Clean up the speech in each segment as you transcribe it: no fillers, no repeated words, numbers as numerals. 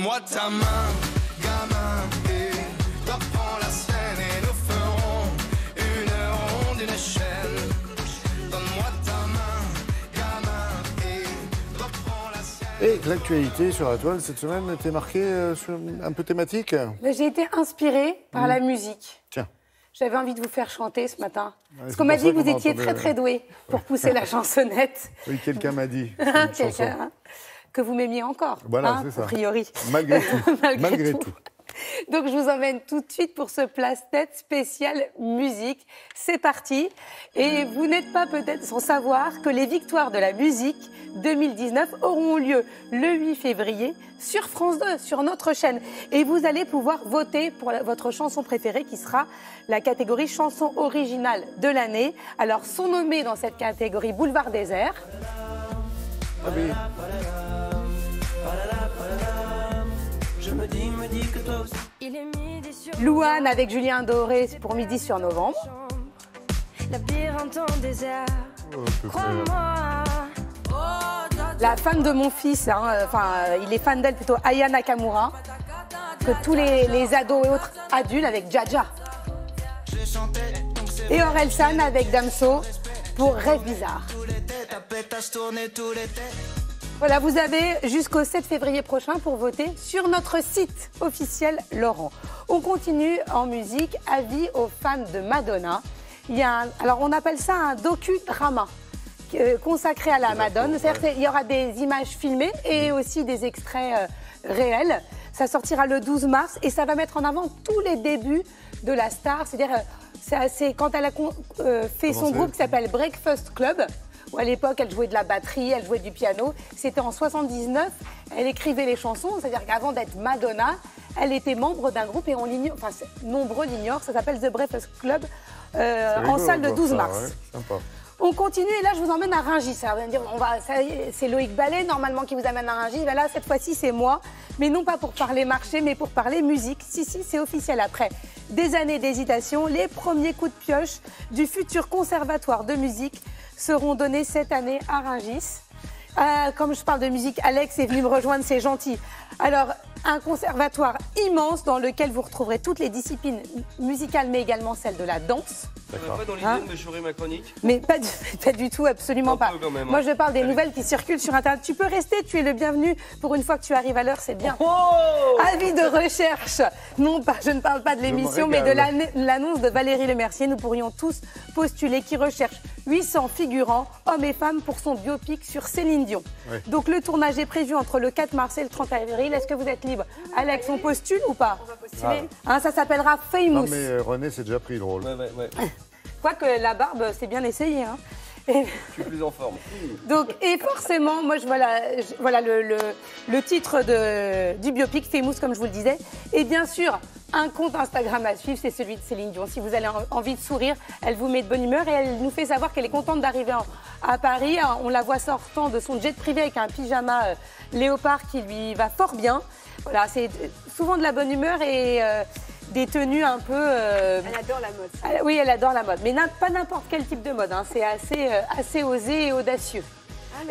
Donne-moi ta main, gamin, et reprends la scène et nous ferons une ronde, une chaîne. Donne-moi ta main, gamin, et reprends la scène. Et l'actualité sur la toile cette semaine était marquée sur un peu thématique. J'ai été inspirée par la musique. Tiens. J'avais envie de vous faire chanter ce matin. Parce c'est qu'on m'a pour dit ça que vous qu'on étiez entendait, très très doué pour pousser la chansonnette. Oui, quelqu'un m'a dit. C'est une chanson. Quelqu'un, que vous m'aimiez encore, Voilà, c'est ça. a priori. Malgré tout. Malgré tout. Donc je vous emmène tout de suite pour ce place-tête spécial musique. C'est parti. Et vous n'êtes pas peut-être sans savoir que les victoires de la musique 2019 auront lieu le 8 février sur France 2, sur notre chaîne. Et vous allez pouvoir voter pour votre chanson préférée qui sera la catégorie chanson originale de l'année. Alors sont nommés dans cette catégorie Boulevard Désert. Ah oui. Louane avec Julien Doré pour Midi sur Novembre. Labyrinthe en désert, Oh, crois-moi. La fan de mon fils, il est fan d'elle plutôt, Aya Nakamura. Que tous les ados et autres adultes avec Jaja. Et Orelsan avec Damso pour Rêve bizarre. Voilà, vous avez jusqu'au 7 février prochain pour voter sur notre site officiel Laurent. On continue en musique, avis aux fans de Madonna. Alors on appelle ça un docu-drama consacré à la Madone. C'est-à-dire qu'il y aura des images filmées et aussi des extraits réels. Ça sortira le 12 mars et ça va mettre en avant tous les débuts de la star. C'est-à-dire, c'est quand elle a fait son groupe qui s'appelle Breakfast Club, où à l'époque elle jouait de la batterie, elle jouait du piano. C'était en 79, elle écrivait les chansons. C'est-à-dire qu'avant d'être Madonna, elle était membre d'un groupe et on l'ignore, enfin nombreux l'ignorent. Ça s'appelle The Breakfast Club en salle le 12 mars. Ouais, sympa. On continue et là je vous emmène à Rungis. Ça va me dire, c'est Loïc Ballet normalement qui vous amène à Rungis. Ben là cette fois-ci c'est moi, mais non pas pour parler marché, mais pour parler musique. Si c'est officiel. Après des années d'hésitation, les premiers coups de pioche du futur conservatoire de musique seront donnés cette année à Rungis. Comme je parle de musique, Alex est venu me rejoindre, c'est gentil. Alors, un conservatoire immense dans lequel vous retrouverez toutes les disciplines musicales, mais également celle de la danse. D'accord. Pas dans l'idée de me chourer ma chronique. Mais pas du tout, absolument Un pas. peu quand même, hein. Moi, je parle des nouvelles qui circulent sur Internet. Tu peux rester, tu es le bienvenu. Pour une fois que tu arrives à l'heure, c'est bien. Oh Avis de recherche. Non, je ne parle pas de l'émission, mais de l'annonce de Valérie Lemercier. Nous pourrions tous postuler qui recherche 800 figurants, hommes et femmes, pour son biopic sur Céline Dion. Ouais. Donc, le tournage est prévu entre le 4 mars et le 30 avril. Est-ce que vous êtes libre? Alex, on postule ou pas? On va postuler. Ça s'appellera Famous. Non, mais René s'est déjà pris le rôle. Ouais. Quoique la barbe, c'est bien essayé. Hein. Je suis plus en forme. Donc, et forcément, moi, voilà le titre du biopic, Famous, comme je vous le disais. Et bien sûr, un compte Instagram à suivre, c'est celui de Céline Dion. Si vous avez envie de sourire, elle vous met de bonne humeur et elle nous fait savoir qu'elle est contente d'arriver à Paris. On la voit sortant de son jet privé avec un pyjama léopard qui lui va fort bien. Voilà, c'est souvent de la bonne humeur et des tenues un peu... Elle adore la mode. Oui, elle adore la mode, mais pas n'importe quel type de mode. Hein. C'est assez osé et audacieux.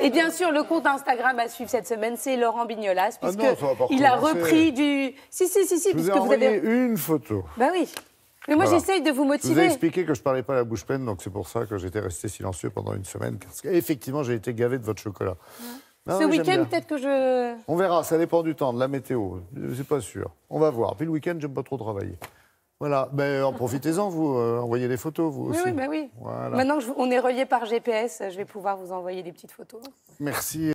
Et bien sûr, le compte Instagram à suivre cette semaine, c'est Laurent Bignolas, Ah non, puisque ça va pas il a recommencer. repris du... Si, Je vous ai puisque vous envoyé avez... une photo. Bah oui. Mais moi, Voilà. j'essaye de vous Je vous ai motiver. expliqué que je ne parlais pas la bouche pleine, donc c'est pour ça que j'étais resté silencieux pendant une semaine. Parce qu'effectivement, j'ai été gavé de votre chocolat. Non, Ce mais j'aime week-end, bien. peut-être que je... On verra, ça dépend du temps, de la météo. C'est pas sûr. On va voir. Puis le week-end, j'aime pas trop travailler. Voilà, en profitez-en, vous. Envoyez des photos, vous Oui, aussi. oui. Voilà. Maintenant qu'on est relié par GPS, je vais pouvoir vous envoyer des petites photos. Merci.